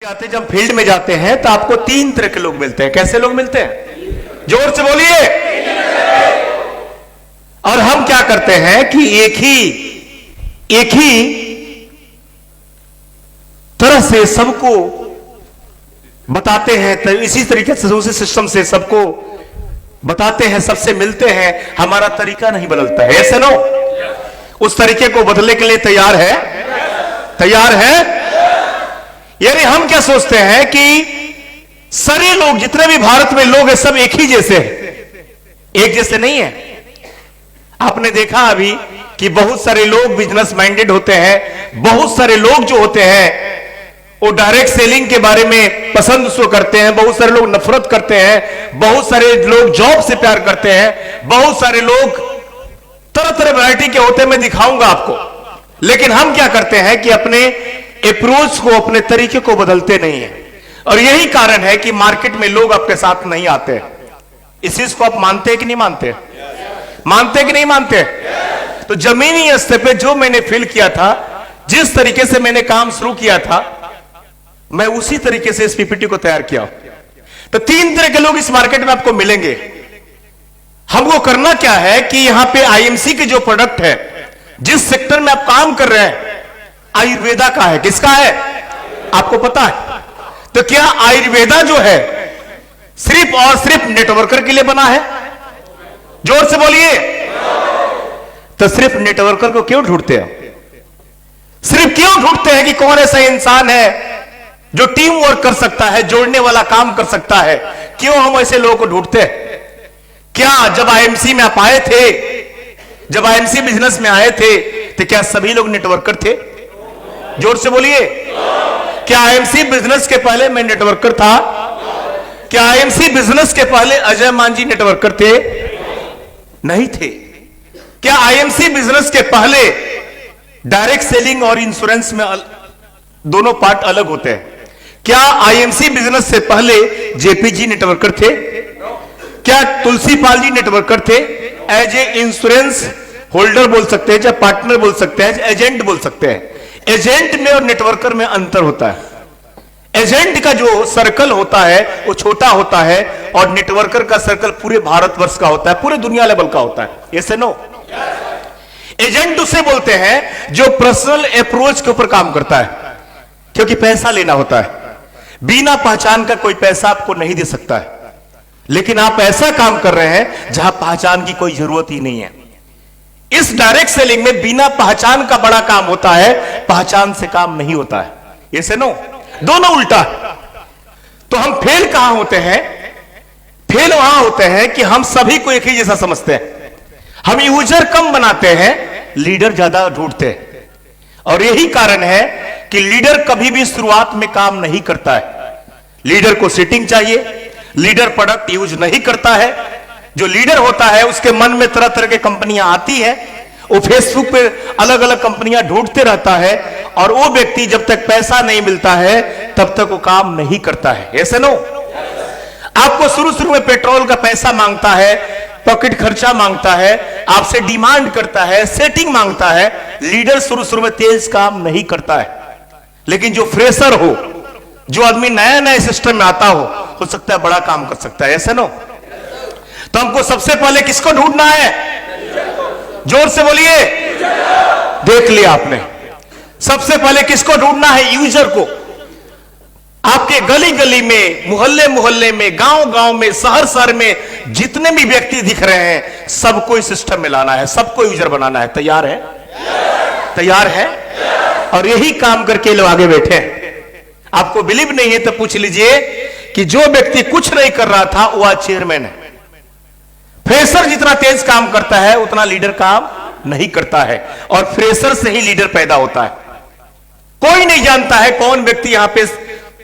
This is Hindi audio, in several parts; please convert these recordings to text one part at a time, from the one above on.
जाते जब फील्ड में जाते हैं तो आपको तीन तरह के लोग मिलते हैं। कैसे लोग मिलते हैं? जोर से बोलिए। और हम क्या करते हैं कि एक ही तरह से सबको बताते हैं, तो इसी तरीके से उसी सिस्टम से सबको बताते हैं, सबसे मिलते हैं। हमारा तरीका नहीं बदलता है। ऐसे नो उस तरीके को बदलने के लिए तैयार है? तैयार है? यानी हम क्या सोचते हैं कि सारे लोग जितने भी भारत में लोग हैं सब एक ही जैसे हैं। एक जैसे नहीं है। आपने देखा अभी कि बहुत सारे लोग बिजनेस माइंडेड होते हैं। बहुत सारे लोग जो होते हैं वो डायरेक्ट सेलिंग के बारे में पसंद उसको करते हैं। बहुत सारे लोग नफरत करते हैं। बहुत सारे लोग जॉब से प्यार करते हैं। बहुत सारे लोग तरह तरह वैरायटी के होते हैं, मैं दिखाऊंगा आपको। लेकिन हम क्या करते हैं कि अपने अप्रोच को, अपने तरीके को बदलते नहीं है। और यही कारण है कि मार्केट में लोग आपके साथ नहीं आते। इस चीज को आप मानते हैं कि नहीं मानते? मानते हैं कि नहीं मानते? तो जमीनी स्तर पे जो मैंने फील किया था, जिस तरीके से मैंने काम शुरू किया था, मैं उसी तरीके से इस पीपीटी को तैयार किया। तो तीन तरह के लोग इस मार्केट में आपको मिलेंगे। हमको करना क्या है कि यहां पे आईएमसी के जो प्रोडक्ट है, जिस सेक्टर में आप काम कर रहे हैं, आयुर्वेदा का है। किसका है? आपको पता है? तो क्या आयुर्वेदा जो है सिर्फ और सिर्फ नेटवर्कर के लिए बना है? जोर से बोलिए। तो सिर्फ नेटवर्कर को क्यों ढूंढते हैं? सिर्फ क्यों ढूंढते हैं कि कौन ऐसा इंसान है जो टीम वर्क कर सकता है, जोड़ने वाला काम कर सकता है? क्यों हम ऐसे लोगों को ढूंढते हैं? क्या जब आईएमसी में आप आए थे, जब आईएमसी बिजनेस में आए थे, तो क्या सभी लोग नेटवर्कर थे? जोर से बोलिए। क्या आईएमसी बिजनेस के पहले मैं नेटवर्कर था? क्या आईएमसी बिजनेस के पहले अजय मांझी नेटवर्कर थे? नहीं थे। क्या आईएमसी बिजनेस के पहले डायरेक्ट सेलिंग और इंश्योरेंस में दोनों पार्ट अलग होते हैं? क्या आईएमसी बिजनेस से पहले जेपीजी नेटवर्कर थे? क्या तुलसीपाल जी नेटवर्कर थे? एज ए इंश्योरेंस होल्डर बोल सकते हैं, चाहे पार्टनर बोल सकते हैं, एजेंट बोल सकते हैं। एजेंट में और नेटवर्कर में अंतर होता है। एजेंट का जो सर्कल होता है वो छोटा होता है, और नेटवर्कर का सर्कल पूरे भारतवर्ष का होता है, पूरे दुनिया लेवल का होता है। ऐसे नो? एजेंट उसे बोलते हैं जो पर्सनल अप्रोच के ऊपर काम करता है, क्योंकि पैसा लेना होता है। बिना पहचान का कोई पैसा आपको नहीं दे सकता है। लेकिन आप ऐसा काम कर रहे हैं जहां पहचान की कोई जरूरत ही नहीं है। इस डायरेक्ट सेलिंग में बिना पहचान का बड़ा काम होता है, पहचान से काम नहीं होता है। ऐसे नो? दोनों उल्टा है। तो हम फेल कहां होते हैं? फेल वहां होते हैं कि हम सभी को एक ही जैसा समझते हैं। हम यूजर कम बनाते हैं, लीडर ज्यादा ढूंढते हैं। और यही कारण है कि लीडर कभी भी शुरुआत में काम नहीं करता है। लीडर को सीटिंग चाहिए। लीडर प्रोडक्ट यूज नहीं करता है। जो लीडर होता है उसके मन में तरह तरह की कंपनियां आती है, वो फेसबुक पे अलग अलग कंपनियां ढूंढते रहता है, और वो व्यक्ति जब तक पैसा नहीं मिलता है तब तक वो काम नहीं करता है। ऐसे नो? आपको शुरू में पेट्रोल का पैसा मांगता है, पॉकेट खर्चा मांगता है, आपसे डिमांड करता है, सेटिंग मांगता है। लीडर शुरू में तेज काम नहीं करता है। लेकिन जो फ्रेशर हो, जो आदमी नया नया सिस्टम में आता हो सकता है बड़ा काम कर सकता है। ऐसे नो? तो हमको सबसे पहले किसको ढूंढना है? जोर से बोलिए। देख लिया आपने? सबसे पहले किसको ढूंढना है? यूजर को। आपके गली गली में, मोहल्ले मोहल्ले में, गांव गांव में, शहर शहर में जितने भी व्यक्ति दिख रहे हैं, सबको इस सिस्टम में लाना है, सबको यूजर बनाना है। तैयार है? तैयार है? और यही काम करके लोग आगे बैठे हैं। आपको बिलीव नहीं है तो पूछ लीजिए कि जो व्यक्ति कुछ नहीं कर रहा था वो आज चेयरमैन है। फ्रेशर जितना तेज काम करता है उतना लीडर काम नहीं करता है, और फ्रेशर से ही लीडर पैदा होता है। कोई नहीं जानता है कौन व्यक्ति यहां पे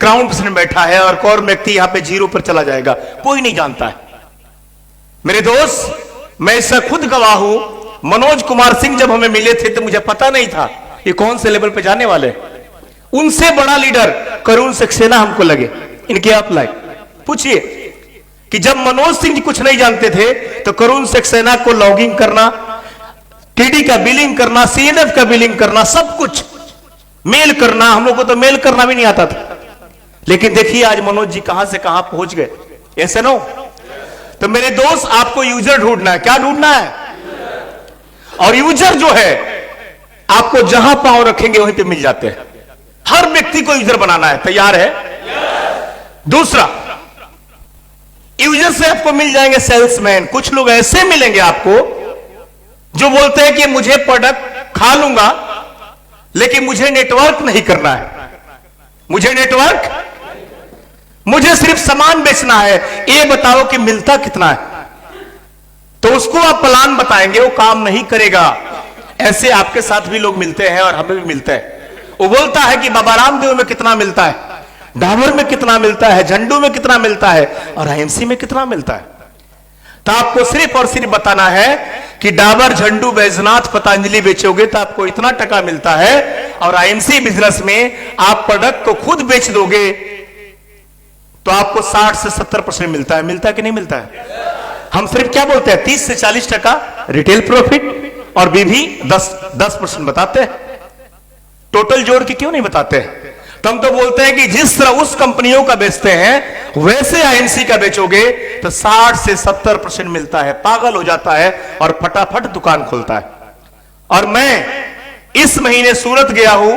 क्राउन में बैठा है और कौन व्यक्ति यहां पे जीरो पर चला जाएगा, कोई नहीं जानता है। मेरे दोस्त, मैं इसका खुद गवाह हूं। मनोज कुमार सिंह जब हमें मिले थे तो मुझे पता नहीं था ये कौन से लेवल पे जाने वाले। उनसे बड़ा लीडर करुण सक्सेना हमको लगे। इनके आप लाइक पूछिए कि जब मनोज सिंह जी कुछ नहीं जानते थे तो करुण सक्सेना को लॉगिंग करना, टीडी का बिलिंग करना, सीएनएफ का बिलिंग करना, सब कुछ मेल करना। हम लोग को तो मेल करना भी नहीं आता था। लेकिन देखिए आज मनोज जी कहां से कहां पहुंच गए, ऐसे नो। तो मेरे दोस्त, आपको यूजर ढूंढना है। क्या ढूंढना है? और यूजर जो है आपको जहां पांव रखेंगे वहीं पे मिल जाते हैं। हर व्यक्ति को यूजर बनाना है। तैयार है? दूसरा, यूजर से आपको मिल जाएंगे सेल्समैन। कुछ लोग ऐसे मिलेंगे आपको जो बोलते हैं कि मुझे प्रोडक्ट खा लूंगा लेकिन मुझे नेटवर्क नहीं करना है, मुझे नेटवर्क, मुझे सिर्फ सामान बेचना है, ये बताओ कि मिलता कितना है। तो उसको आप प्लान बताएंगे, वो काम नहीं करेगा। ऐसे आपके साथ भी लोग मिलते हैं और हमें भी मिलते हैं। वो बोलता है कि बाबा रामदेव में कितना मिलता है, डाबर में कितना मिलता है, झंडू में कितना मिलता है और आईएमसी में कितना मिलता है। तो आपको सिर्फ और सिर्फ बताना है कि डाबर, झंडू, बैजनाथ, पतंजलि बेचोगे तो आपको इतना टका मिलता है, और आईएमसी बिजनेस में आप प्रोडक्ट को खुद बेच दोगे तो आपको 60 से 70% मिलता है। मिलता है कि नहीं मिलता है? हम सिर्फ क्या बोलते हैं, 30 से 40% रिटेल प्रॉफिट और बीवी 10% बताते हैं। टोटल जोड़ के क्यों नहीं बताते हैं? तो हम तो बोलते हैं कि जिस तरह उस कंपनियों का बेचते हैं वैसे आईएमसी का बेचोगे तो 60 से 70% मिलता है। पागल हो जाता है और फटाफट दुकान खोलता है। और मैं इस महीने सूरत गया हूं,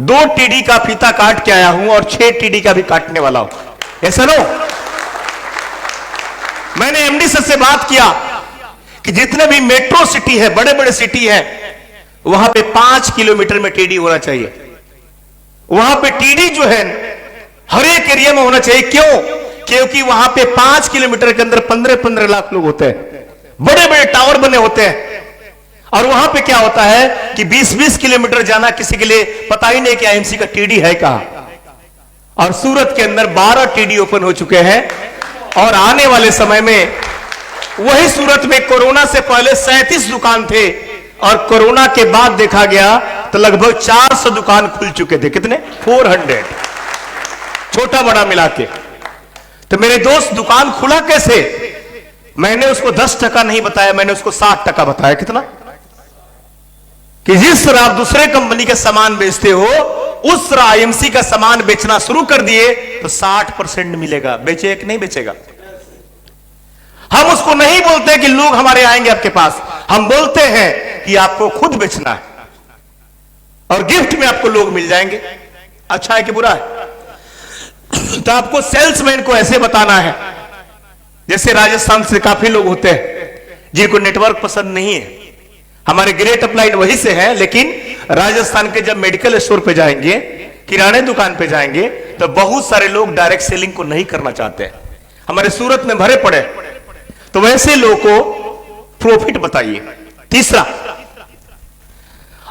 2 टीडी का फीता काट के आया हूं और 6 टीडी का भी काटने वाला हूं। ऐसा नो, मैंने एमडी सर से बात किया कि जितने भी मेट्रो सिटी है, बड़े बड़े सिटी है, वहां पे 5 किलोमीटर में टीडी होना चाहिए। वहां पे टीडी जो है हर एक एरिया में होना चाहिए। क्यों? क्योंकि वहां पे 5 किलोमीटर के अंदर 15-15 लाख लोग होते हैं, बड़े बड़े टावर बने होते हैं। और वहां पे क्या होता है कि 20-20 किलोमीटर जाना किसी के लिए पता ही नहीं कि आईएमसी का टीडी है कहां। और सूरत के अंदर 12 टीडी ओपन हो चुके हैं और आने वाले समय में वही सूरत में कोरोना से पहले 37 दुकान थे और कोरोना के बाद देखा गया तो लगभग 400 दुकान खुल चुके थे। कितने? 400, छोटा बड़ा मिला के। तो मेरे दोस्त, दुकान खुला कैसे? मैंने उसको 10% नहीं बताया, मैंने उसको 60% बताया। कितना? कि जिस तरह आप दूसरे कंपनी के सामान बेचते हो उस तरह आईएमसी का सामान बेचना शुरू कर दिए तो 60% मिलेगा। बेचे कि नहीं बेचेगा? हम उसको नहीं बोलते कि लोग हमारे आएंगे आपके पास, हम बोलते हैं कि आपको खुद बेचना है और गिफ्ट में आपको लोग मिल जाएंगे। अच्छा है कि बुरा है? तो आपको सेल्समैन को ऐसे बताना है, जैसे राजस्थान से काफी लोग होते हैं जिनको नेटवर्क पसंद नहीं है। हमारे ग्रेट अपलाइड वहीं से है, लेकिन राजस्थान के जब मेडिकल स्टोर पे जाएंगे, किराने दुकान पे जाएंगे, तो बहुत सारे लोग डायरेक्ट सेलिंग को नहीं करना चाहते हैं। हमारे सूरत में भरे पड़े। तो वैसे लोगों को प्रॉफिट बताइए। तीसरा,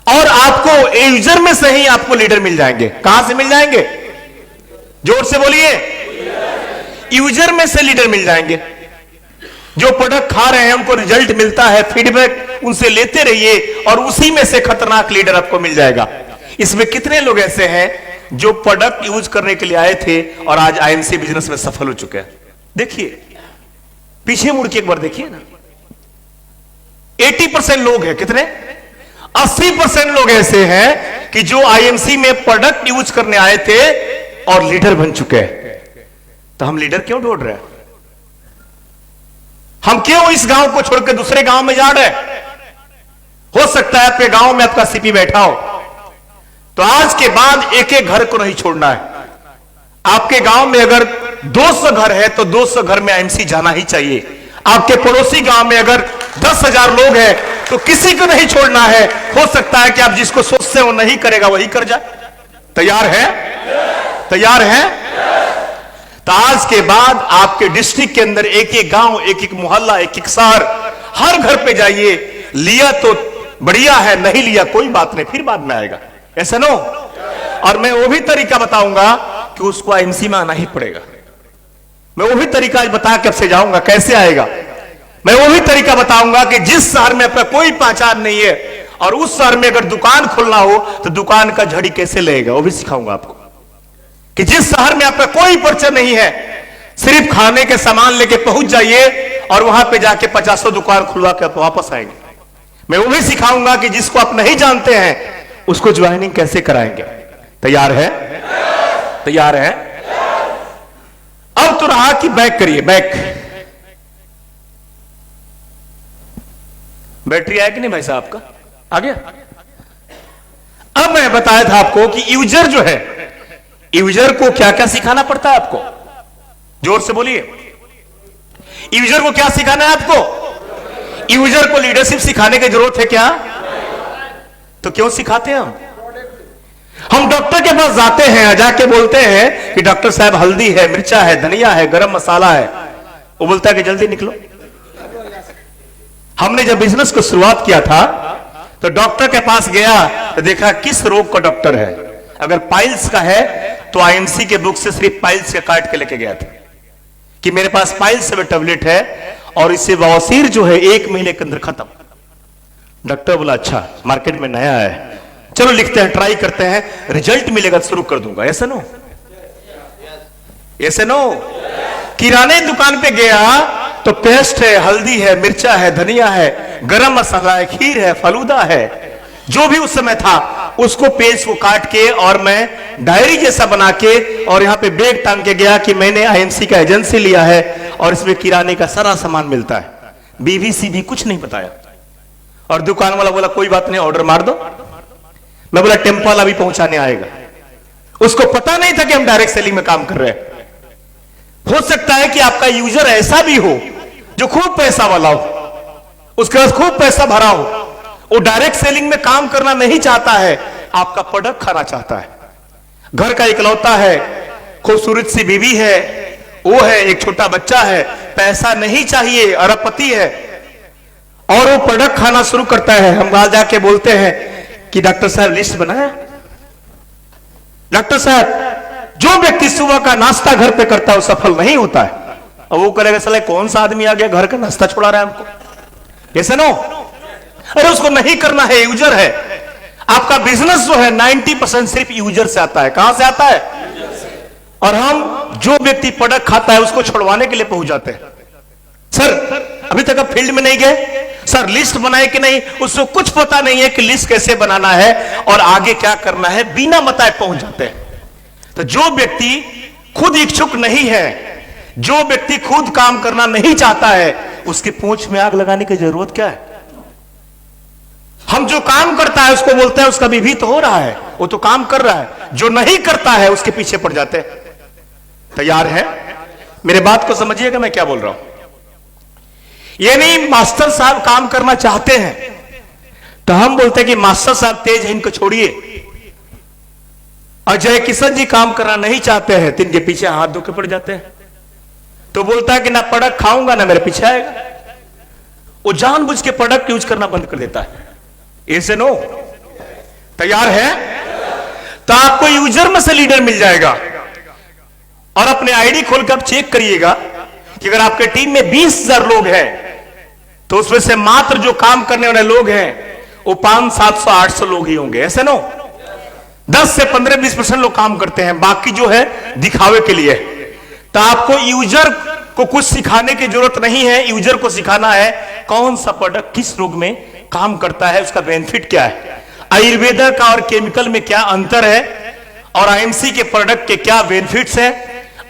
और आपको यूजर में से ही आपको लीडर मिल जाएंगे। कहां से मिल जाएंगे? जोर से बोलिए। यूजर में से लीडर मिल जाएंगे। जो प्रोडक्ट खा रहे हैं उनको रिजल्ट मिलता है, फीडबैक उनसे लेते रहिए और उसी में से खतरनाक लीडर आपको मिल जाएगा। इसमें कितने लोग ऐसे हैं जो प्रोडक्ट यूज करने के लिए आए थे और आज आईएमसी बिजनेस में सफल हो चुके हैं? देखिए, पीछे मुड़ के एक बार देखिए ना। 80% लोग हैं। कितने? 80% लोग ऐसे हैं कि जो आईएमसी में प्रोडक्ट यूज करने आए थे और लीडर बन चुके हैं। तो हम लीडर क्यों ढूंढ रहे हैं? हम क्यों इस गांव को छोड़कर दूसरे गांव में जा रहे हैं? हो सकता है आपके गांव में आपका सीपी बैठा हो, तो आज के बाद एक एक घर को नहीं छोड़ना है। आपके गांव में अगर 200 घर है तो 200 घर में आईएमसी जाना ही चाहिए। आपके पड़ोसी गांव में अगर 10,000 लोग हैं तो किसी को नहीं छोड़ना है। हो सकता है कि आप जिसको सोचते हो नहीं करेगा वही कर जाए। तैयार है? तैयार है? तो आज के बाद आपके डिस्ट्रिक्ट के अंदर एक एक गांव, एक एक मोहल्ला, एक एक शहर, हर घर पे जाइए। लिया तो बढ़िया है, नहीं लिया कोई बात नहीं, फिर बाद में आएगा। ऐसा नो। और मैं वो भी तरीका बताऊंगा कि उसको आईएमसी में आना ही पड़ेगा। मैं वो भी तरीका आज बता के आपसे जाऊंगा कैसे आएगा। मैं वो भी तरीका बताऊंगा कि जिस शहर में आपका कोई पहचान नहीं है और उस शहर में अगर दुकान खोलना हो तो दुकान का झड़ी कैसे लगेगा, वो भी सिखाऊंगा आपको। कि जिस शहर में आपका कोई परिचय नहीं है, सिर्फ खाने के सामान लेके पहुंच जाइए और वहां पे जाके 50 दुकान खुलवा के आप वापस आएंगे। मैं वो भी सिखाऊंगा कि जिसको आप नहीं जानते हैं उसको ज्वाइनिंग कैसे कराएंगे। तैयार है? तैयार है? अब तो रहा कि बैक करिए, बैक। बैटरी आया कि नहीं भाई साहब का? आ गया। अब मैं बताया था आपको कि यूजर जो है, यूजर को क्या क्या सिखाना पड़ता है आपको? जोर से बोलिए। यूजर को क्या सिखाना है आपको? यूजर को लीडरशिप सिखाने की जरूरत है क्या? तो क्यों सिखाते हैं हम डॉक्टर के पास जाते हैं, जाके बोलते हैं कि डॉक्टर साहब हल्दी है, मिर्चा है, धनिया है, गरम मसाला है। वो बोलता है कि जल्दी निकलो। हमने जब बिजनेस को शुरुआत किया था तो डॉक्टर के पास गया तो देखा किस रोग का डॉक्टर है। अगर पाइल्स का है तो आईएमसी के बुक से सिर्फ पाइल्स के काट के लेके गया था कि मेरे पास पाइल्स से टैबलेट है और इससे बवासीर जो है 1 महीने के अंदर खत्म। डॉक्टर बोला अच्छा, मार्केट में नया है, चलो लिखते हैं, ट्राई करते हैं, रिजल्ट मिलेगा तो शुरू कर दूंगा। ऐसे नो, ऐसे नो। किराने दुकान पे गया तो पेस्ट है, हल्दी है, मिर्चा है, धनिया है, गरम मसाला है, खीर है, फलूदा है, जो भी उस समय था उसको पेस्ट को काट के और मैं डायरी जैसा बना के और यहां पे बैग टांग के गया कि मैंने आईएमसी का एजेंसी लिया है और इसमें किराने का सारा सामान मिलता है। बीवीसी भी कुछ नहीं बताया। और दुकान वाला बोला कोई बात नहीं, ऑर्डर मार दो। मैं बोला टेम्पल अभी पहुंचाने आएगा। उसको पता नहीं था कि हम डायरेक्ट सेलिंग में काम कर रहे हैं। हो सकता है कि आपका यूजर ऐसा भी हो जो खूब पैसा वाला हो, उसके पास खूब पैसा भरा हो, वो डायरेक्ट सेलिंग में काम करना नहीं चाहता है, आपका प्रोडक्ट खाना चाहता है। घर का इकलौता है, खूबसूरत सी बीवी है, वो है, एक छोटा बच्चा है, पैसा नहीं चाहिए, अरबपति है और वो प्रोडक्ट खाना शुरू करता है। हम वहां जाके बोलते हैं कि डॉक्टर साहब लिस्ट बनाया। डॉक्टर साहब, जो व्यक्ति सुबह का नाश्ता घर पे करता है वो सफल नहीं होता है। और वो करेगा साले कौन सा आदमी आ गया घर का नाश्ता छोड़ा रहा है हमको, ऐसे नो। अरे उसको नहीं करना है, यूजर है। आपका बिजनेस जो है 90% सिर्फ यूजर से आता है। कहां से आता है? और हम जो व्यक्ति प्रोडक्ट खाता है उसको छुड़वाने के लिए पहुंच जाते हैं। सर अभी तक आप फील्ड में नहीं गए, सर लिस्ट बनाए कि नहीं, उसको कुछ पता नहीं है कि लिस्ट कैसे बनाना है और आगे क्या करना है, बिना बताए पहुंच जाते हैं। तो जो व्यक्ति खुद इच्छुक नहीं है, जो व्यक्ति खुद काम करना नहीं चाहता है, उसकी पूंछ में आग लगाने की जरूरत क्या है? हम जो काम करता है उसको बोलते हैं उसका भी तो हो रहा है, वो तो काम कर रहा है। जो नहीं करता है उसके पीछे पड़ जाते हैं। तैयार है? मेरे बात को समझिएगा मैं क्या बोल रहा हूं। ये नहीं मास्टर साहब काम करना चाहते हैं तो हम बोलते हैं कि मास्टर साहब तेज है, इनको छोड़िए। अजय किशन जी काम करना नहीं चाहते हैं तो इनके पीछे हाथ धो के पड़ जाते हैं। तो बोलता है कि ना प्रोडक्ट खाऊंगा ना मेरे पीछे आएगा। वो जानबूझ के प्रोडक्ट यूज करना बंद कर देता है। ऐसे नो। तैयार है? तो आपको यूजर में से लीडर मिल जाएगा। और अपने आईडी खोलकर चेक करिएगा कि अगर आपके टीम में 20,000 लोग हैं तो उसमें से मात्र जो काम करने वाले लोग हैं वो 500, 700, 800 लोग ही होंगे। ऐसे नो। 10 से 15-20% लोग काम करते हैं, बाकी जो है दिखावे के लिए। तो आपको यूजर को कुछ सिखाने की जरूरत नहीं है। यूजर को सिखाना है कौन सा प्रोडक्ट किस रोग में काम करता है, उसका बेनिफिट क्या है, आयुर्वेदा का और केमिकल में क्या अंतर है, और आईएमसी के प्रोडक्ट के क्या बेनिफिट्स है,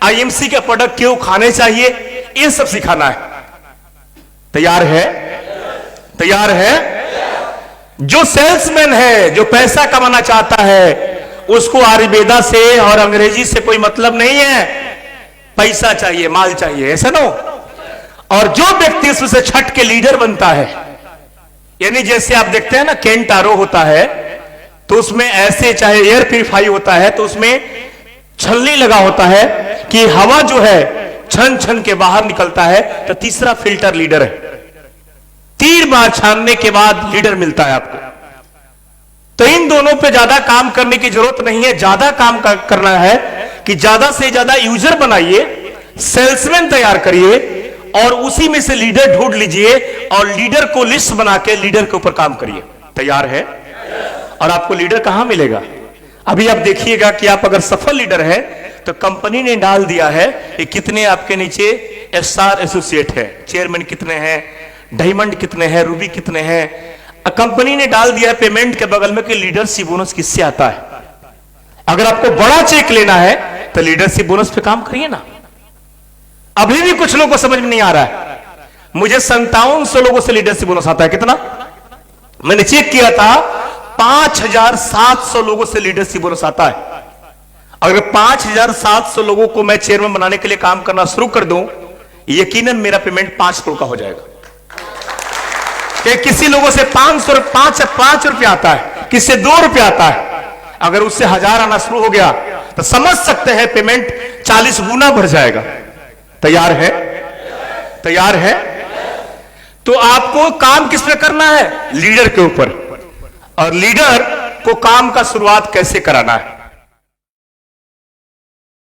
आईएमसी के प्रोडक्ट क्यों खाने चाहिए, ये सब सिखाना है। तैयार है? तैयार है? जो सेल्समैन है, जो पैसा कमाना चाहता है, उसको आयुर्वेदा से और अंग्रेजी से कोई मतलब नहीं है। पैसा चाहिए, माल चाहिए। ऐसा नो। और जो व्यक्ति उसमें से छट के लीडर बनता है, यानी जैसे आप देखते हैं ना केंट आरो होता है तो उसमें ऐसे, चाहे एयर प्यूरिफाई होता है तो उसमें छलनी लगा होता है कि हवा जो है छन छन के बाहर निकलता है। तो तीसरा फिल्टर लीडर है। 3 बार छानने के बाद लीडर मिलता है आपको। तो इन दोनों पे ज्यादा काम करने की जरूरत नहीं है। ज्यादा काम करना है कि ज्यादा से ज्यादा यूजर बनाइए, सेल्समैन तैयार करिए और उसी में से लीडर ढूंढ लीजिए और लीडर को लिस्ट बना के लीडर के ऊपर काम करिए। तैयार है? और आपको लीडर कहां मिलेगा? अभी आप देखिएगा कि आप अगर सफल लीडर है तो कंपनी ने डाल दिया है कि कितने आपके नीचे एसआर एसोसिएट है, चेयरमैन कितने हैं, डायमंड कितने हैं, रूबी कितने हैं। कंपनी ने डाल दिया है पेमेंट के बगल में कि लीडरशिप बोनस किससे आता है। अगर आपको बड़ा चेक लेना है तो लीडरशिप बोनस पे काम करिए ना। अभी भी कुछ लोगों को समझ में नहीं आ रहा है। मुझे 5700 लोगों से लीडरशिप बोनस आता है। कितना? मैंने चेक किया था, 5700 लोगों से लीडरशिप बोनस आता है। अगर 5700 लोगों को मैं चेयरमैन बनाने के लिए काम करना शुरू कर दूं, यकीनन मेरा पेमेंट 5 करोड़ का हो जाएगा। कि किसी लोगों से 5 रुपया आता है, किसी से 2 रुपया आता है। अगर उससे 1000 आना शुरू हो गया तो समझ सकते हैं पेमेंट 40 गुना बढ़ जाएगा। तैयार है? तैयार है? तो आपको काम किस पे करना है? लीडर के ऊपर। और लीडर को काम का शुरुआत कैसे कराना है?